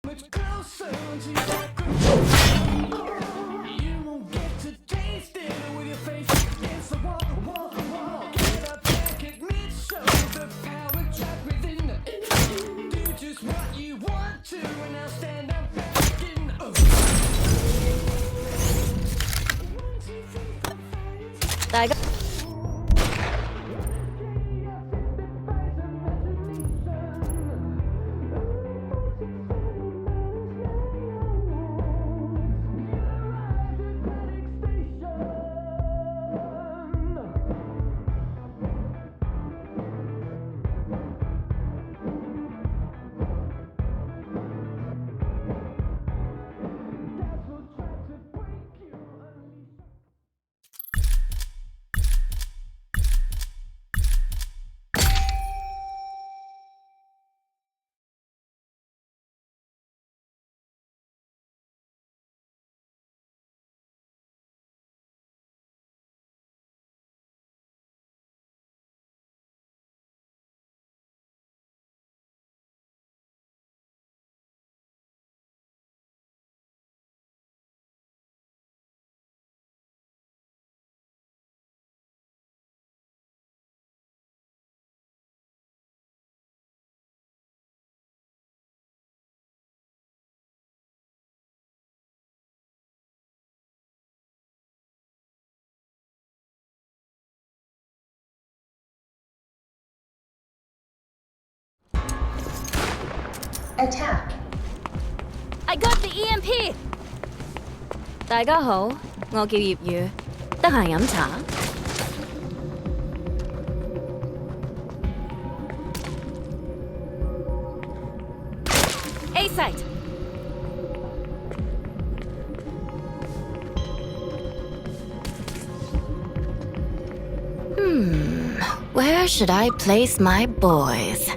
Much closer to your control. You won't get to taste it with your face against the wall. Get up and kick me, show the power trapped within. Do just what you want to, and now stand up back in. One, two, three, four, five. 大家 Attack. I got the EMP。大家好，我叫葉宇，得閒飲茶。A site。Where should I place my boys?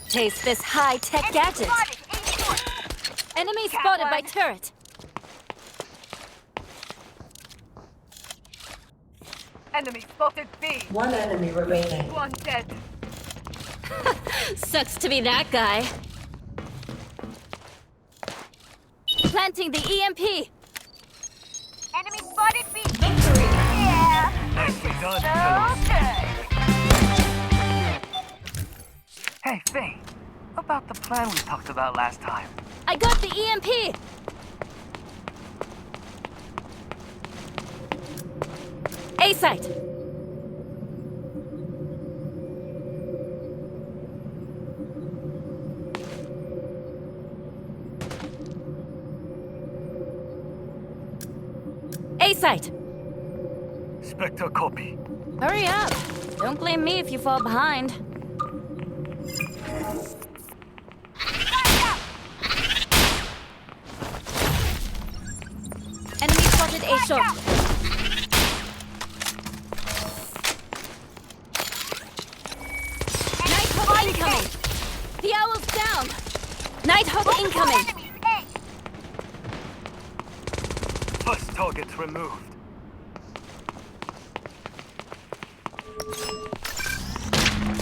Taste this high-tech gadget. Enemy spotted by turret. Enemy spotted B. One enemy remaining. One dead. Sucks to be that guy. Planting the EMP. Enemy spotted B. Victory. Yeah. Nicely done, So fellows. good. Hey, Faye. About the plan we talked about last time. I got the EMP. A site. A site. Spectre copy. Hurry up. Don't blame me if you fall behind. Enemy spotted A short. Nighthawk incoming. The owl's down. Nighthawk incoming. Enemies A. First target removed.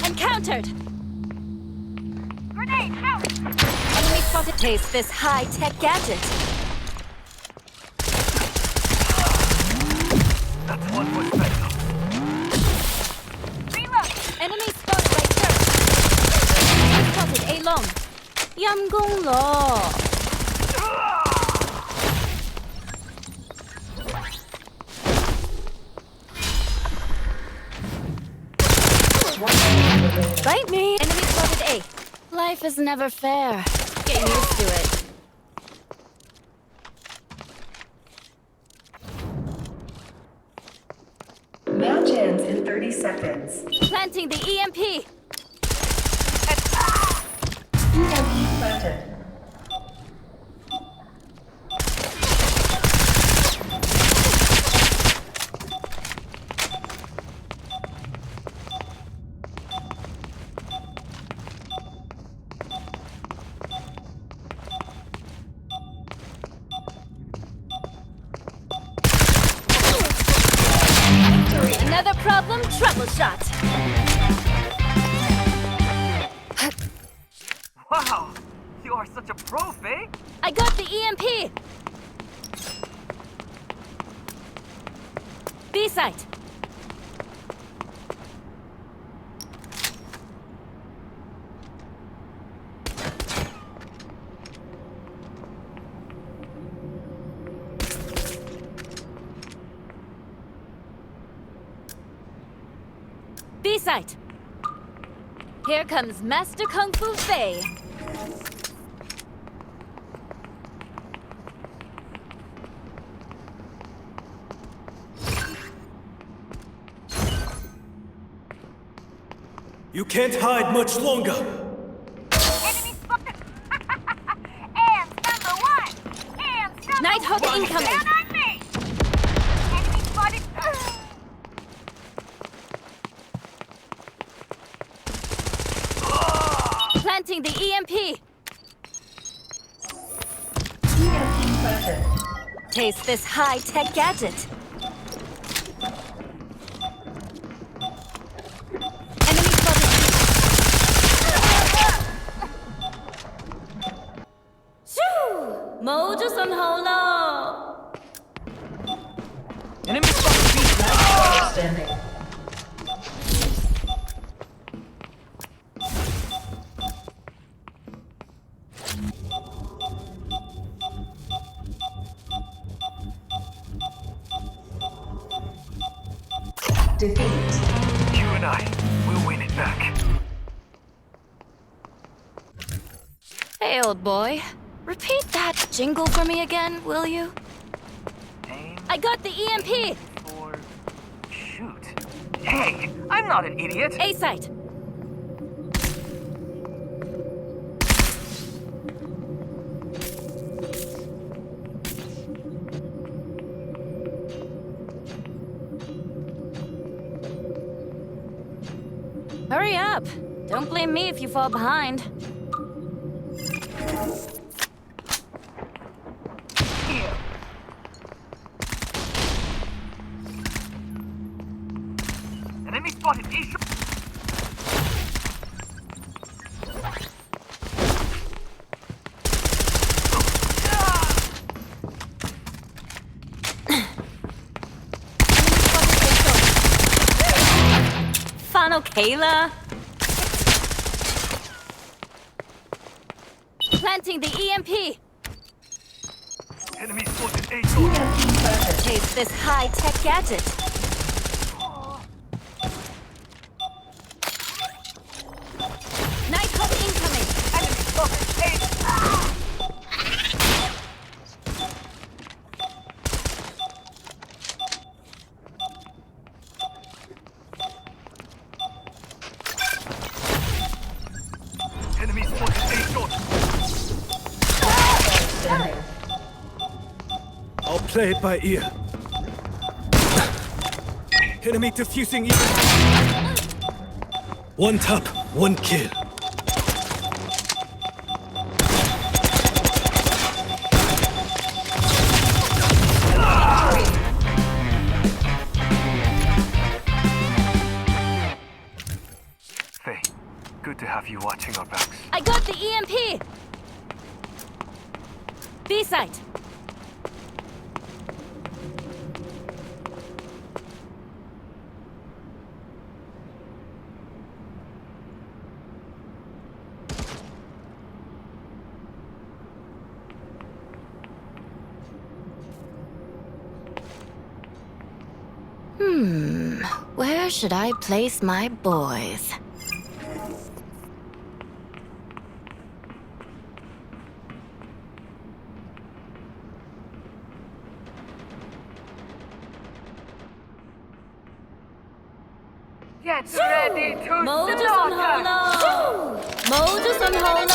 Encountered. Grenade out. Enemy spotted. Taste this high-tech gadget. That's one for Spectre. Reload. Enemy spotted by turret. Spotted A long. 陰公咯。Bite me. Enemy spotted A. Life is never fair. Get used to it. Match ends in 30 seconds. Planting the EMP. EMP planted. problem, troubleshot. Wow, you are such a pro, Faye. I got the EMP. B site. B site. Here comes Master Kung Fu Fei. You can't hide much longer. Enemy spotted! And number one! And number Nighthawk one! incoming. Down on me! Enemy spotted! Planting the EMP. EMP planted. Taste this high-tech gadget. Enemy spotted. Shoo! 모두 손홀로. Enemy spotted B. Standing. Defeat. You and I will win it back. Hey, old boy. Repeat that jingle for me again, will you? Aim I got the EMP. for... shoot. Hey, I'm not an idiot. A site. Hurry up. Don't blame me if you fall behind. Here. Enemy spotted A. Funnel Kayla. Planting the EMP. Enemy spotted A. EMP planted. Taste this high-tech gadget. Nighthawk incoming. Enemy spotted A. Enemy spotted A. Standing. I'll play it by ear. Enemy defusing even. One top, one kill. Faye, good to have you watching our backs. I got the EMP. B site. Where should I place my boys? Get ready to 모두 slaughter! 손홀로. 모두 손홀로.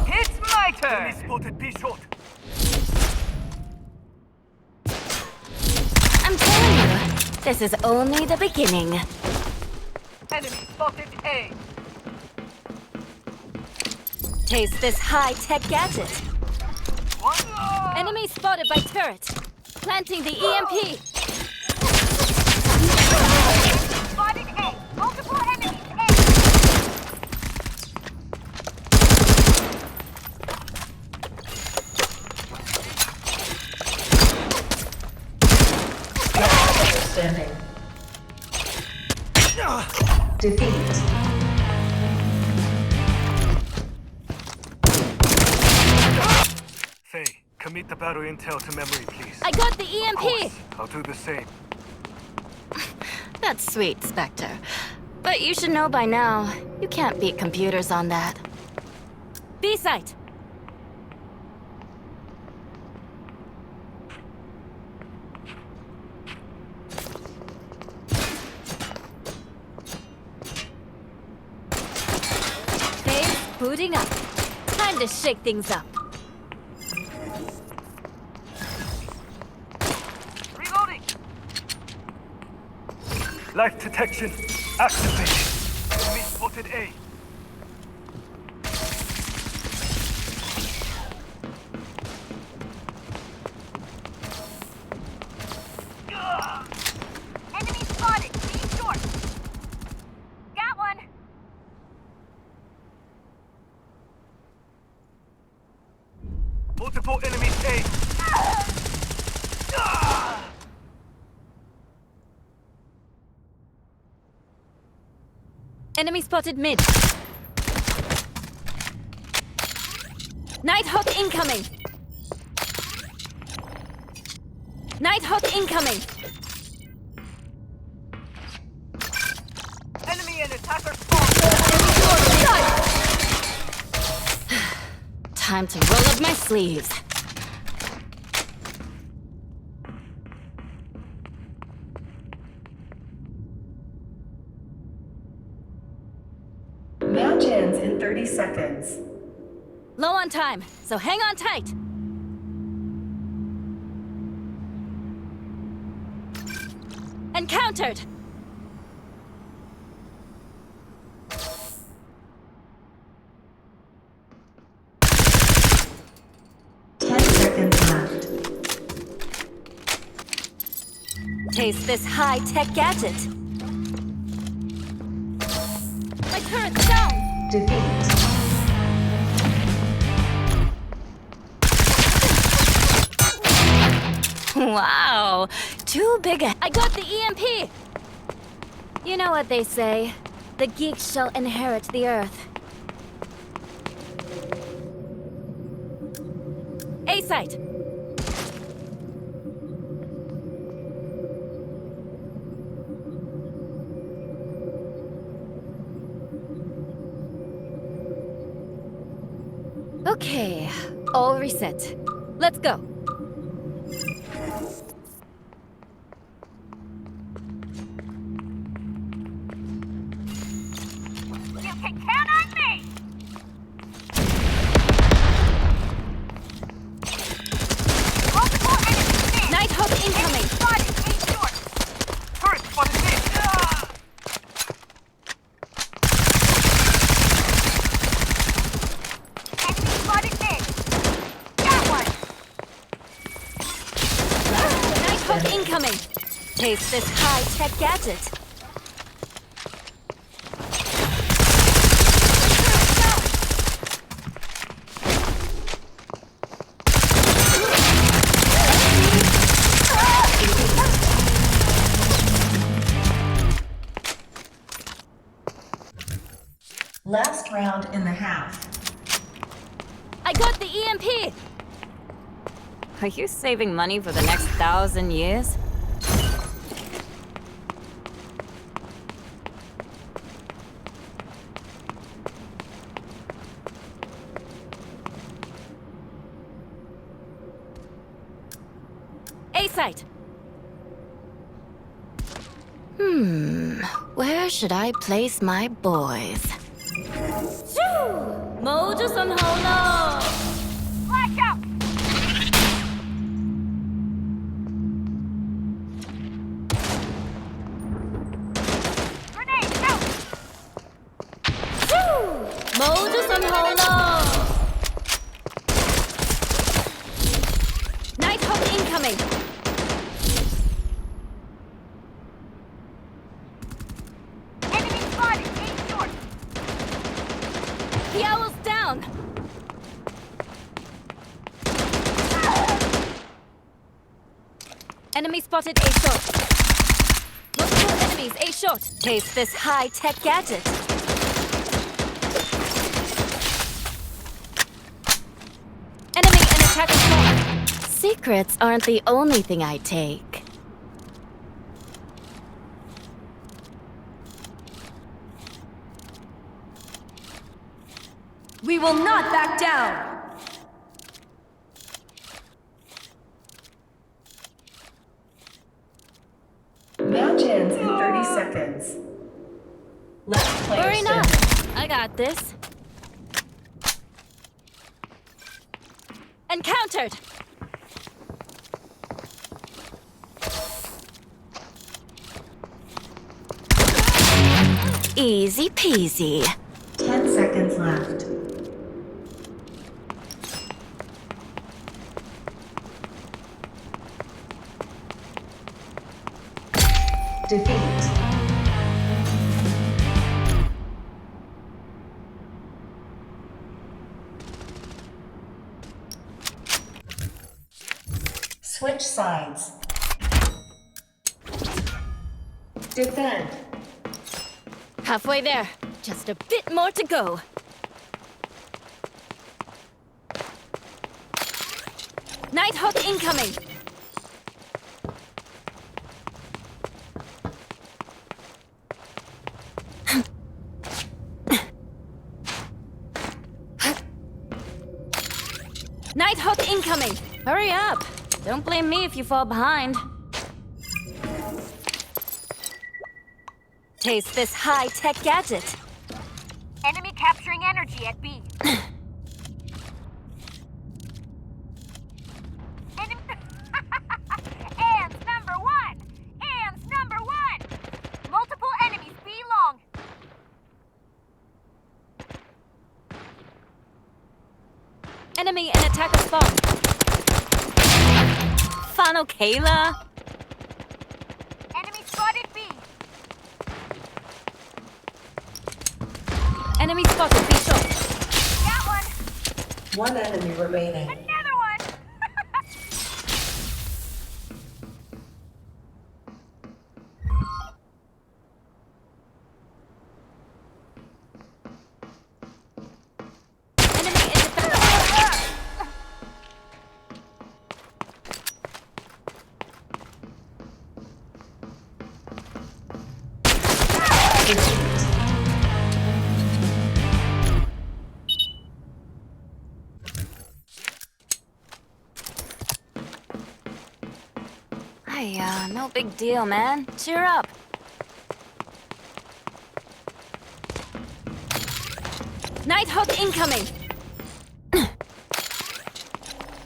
It's my turn! Spotted B short. I'm telling you, this is only the beginning. Enemy spotted A. Taste this high-tech gadget. One. Enemy spotted by turret. Planting the EMP. Defeat. Faye, commit the battle intel to memory, please. I got the Of EMP! course, I'll do the same. That's sweet, Spectre. But you should know by now, you can't beat computers on that. B-site! Phase booting up. Time to shake things up. Reloading. Light detection activated. Enemy spotted A. Enemy spotted. Be short. Got one. Multiple enemies A. Enemy spotted mid. Nighthawk incoming! Nighthawk incoming! Enemy and attacker spawn. Time to roll up my sleeves. Match ends in 30 seconds. Low on time, so hang on tight. Encountered! 10 seconds left. Taste this high-tech gadget. My turret's down! Defeat. Wow, too big I got the EMP! You know what they say, the geeks shall inherit the earth. A-site! Okay, all reset. Let's go. You can count on me. Multiple enemies. Nighthawk incoming! Spotted. Be short. Turret spotted A. Enemy spotted A. Got one. Nighthawk incoming! Taste this high-tech gadget. Last round in the half. I got the EMP! Are you saving money for the next 1,000 years? A-site! Where should I place my boys? 모두 선호로! Flash out. Grenade out. 모두 선호로! Nighthawk incoming! Enemy spotted. Be short. The owl's down! Enemy spotted A short. Multiple Enemies A short. Taste this high-tech gadget. Enemy and attacker spawn. Secrets aren't the only thing I take. We will not back down! Mountains in 30 seconds. Last player Worry not. standing. I got this. Encountered! Easy peasy. 10 seconds left. Defeat. Switch sides. Defend. Halfway there. Just a bit more to go. Nighthawk incoming! Nighthawk incoming! Hurry up! Don't blame me if you fall behind. Taste this high-tech gadget. Enemy capturing energy at B. Enemy... Hands number one! Hands number one! Multiple enemies B long. Enemy and attacker spawn. Funnel Kayla. Enemy spotted B. Enemy spotted. Be short. Got one. One enemy remaining. Another one. Enemy in defense. Hey, no big deal, man. Cheer up. Nighthawk incoming!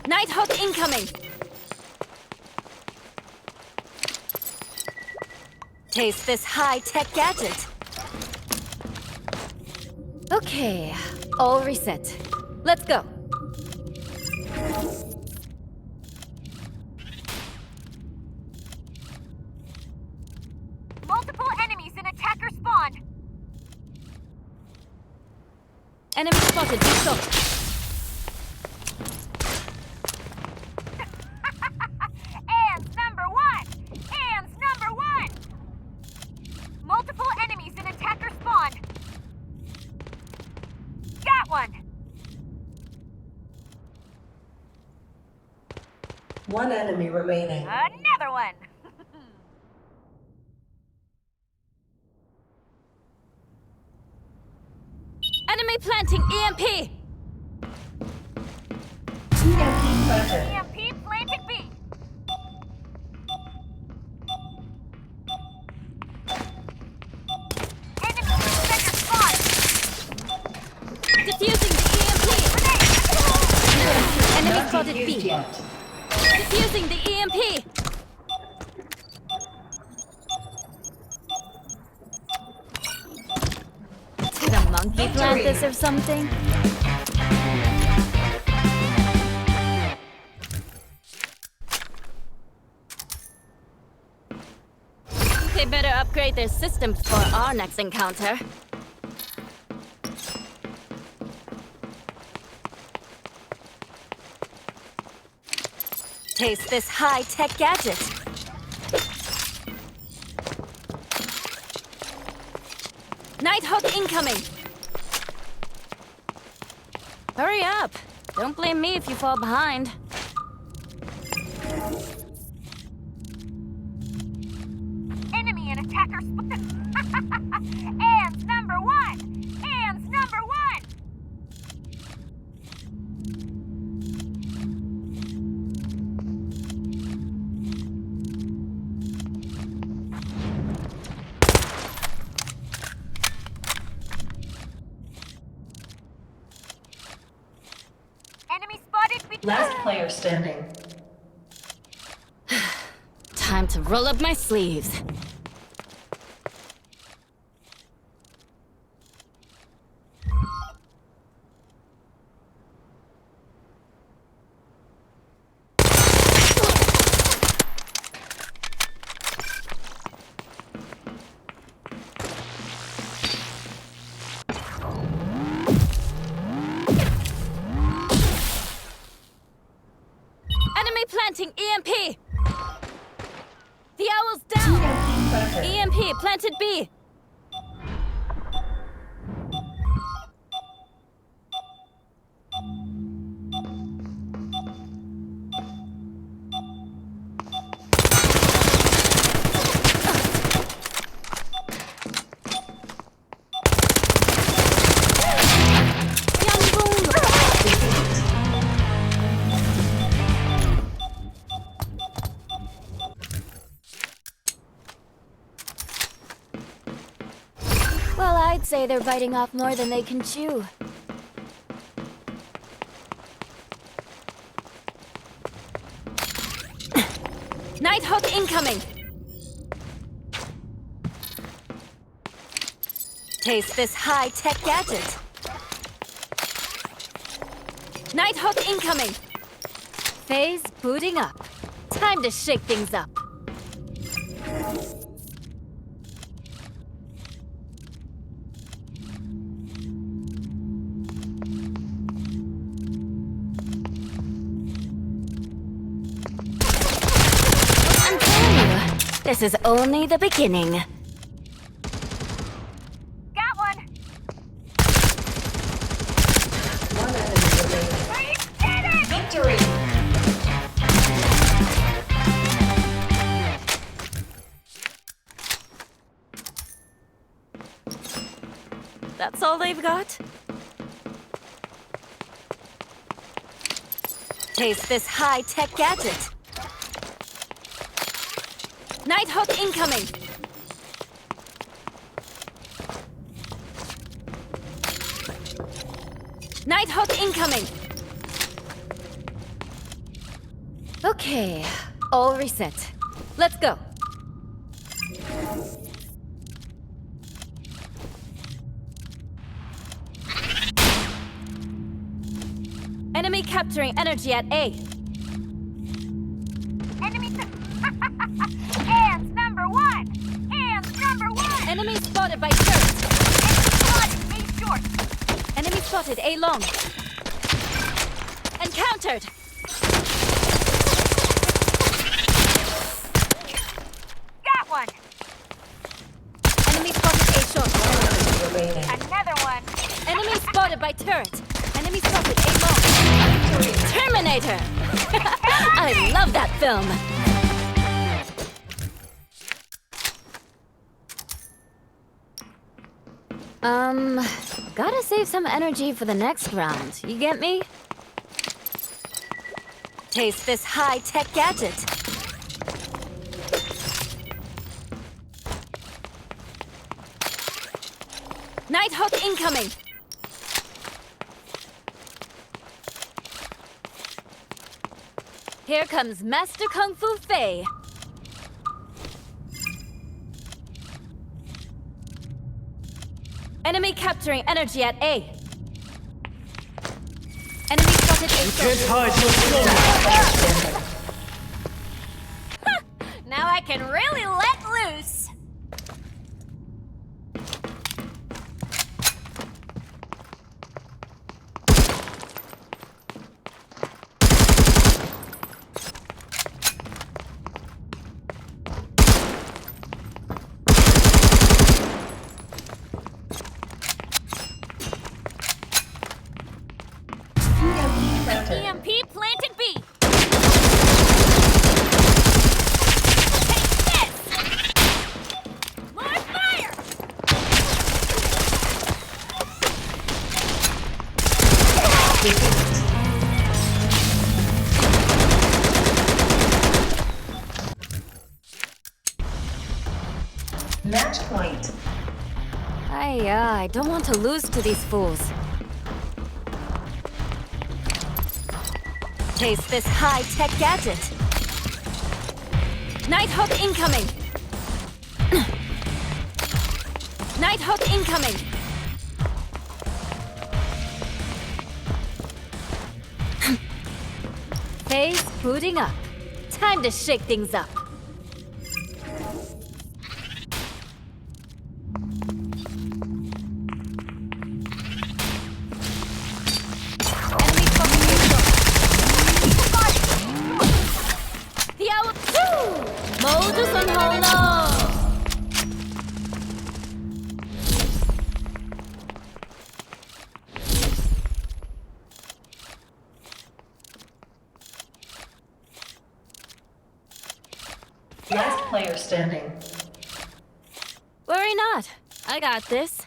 Nighthawk incoming! Taste this high-tech gadget. Okay, all reset. Let's go. Multiple enemies in attacker spawn. Enemy spotted. Be short. Hands number one. Hands number one. Multiple enemies in attacker spawn. Got one. One enemy remaining. Another one. Enemy planting EMP! EMP planted. EMP planted B. Enemy in center spawn. Defusing the EMP! Enemy Not spotted defused B. yet. Defusing the EMP! Did a monkey plant this or something? They better upgrade their systems for our next encounter. Taste this high-tech gadget. Nighthawk incoming! Hurry up! Don't blame me if you fall behind. Enemy and attacker spotted. Hands number one! Hands number one! Enemy spotted. Last player standing. Time to roll up my sleeves. Enemy planting EMP! The owl's down! Perfect. EMP planted B! Well, I'd say they're biting off more than they can chew. Nighthawk incoming! Taste this high-tech gadget. Nighthawk incoming! Phase booting up. Time to shake things up. I'm telling you, this is only the beginning. Got one! One enemy remaining. We did it! Victory! That's all they've got? Taste this high-tech gadget. Nighthawk incoming! Nighthawk incoming! Okay, all reset. Let's go. Enemy capturing energy at A. Enemy hands number one! Hands number one! Enemy spotted by turret. Spotted A short! Enemy spotted A long. Encountered! Got one! Enemy spotted A short. Enemy remaining. Another one! Enemy spotted by turret. Enemy spotted A long. Terminator! I love that film. Gotta save some energy for the next round. You get me? Taste this high-tech gadget. Nighthawk incoming! Here comes Master Kung Fu Fei. Enemy capturing energy at A. Enemy spotted A. Can't hide your soul. Now I can really let loose. Defeat. Match point. I don't want to lose to these fools. Taste this high-tech gadget. Nighthawk incoming! Nighthawk incoming! Phase booting up. Time to shake things up. Enemy focus. The hour. 모두 손 홀로. Last player standing. Worry not. I got this.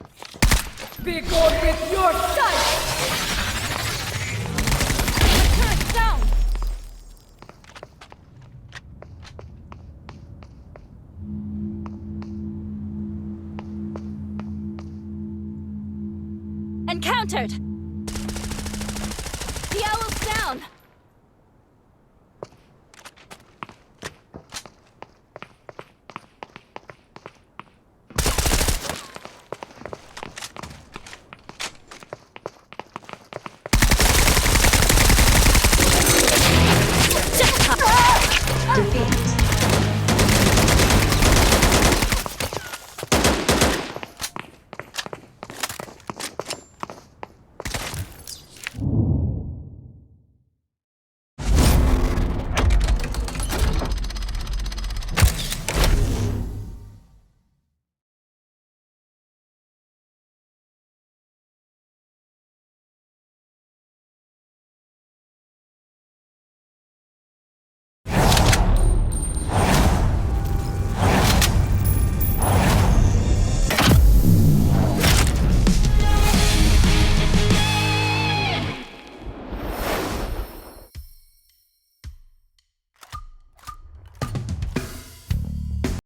Be good with your sight! Turret down. Encountered.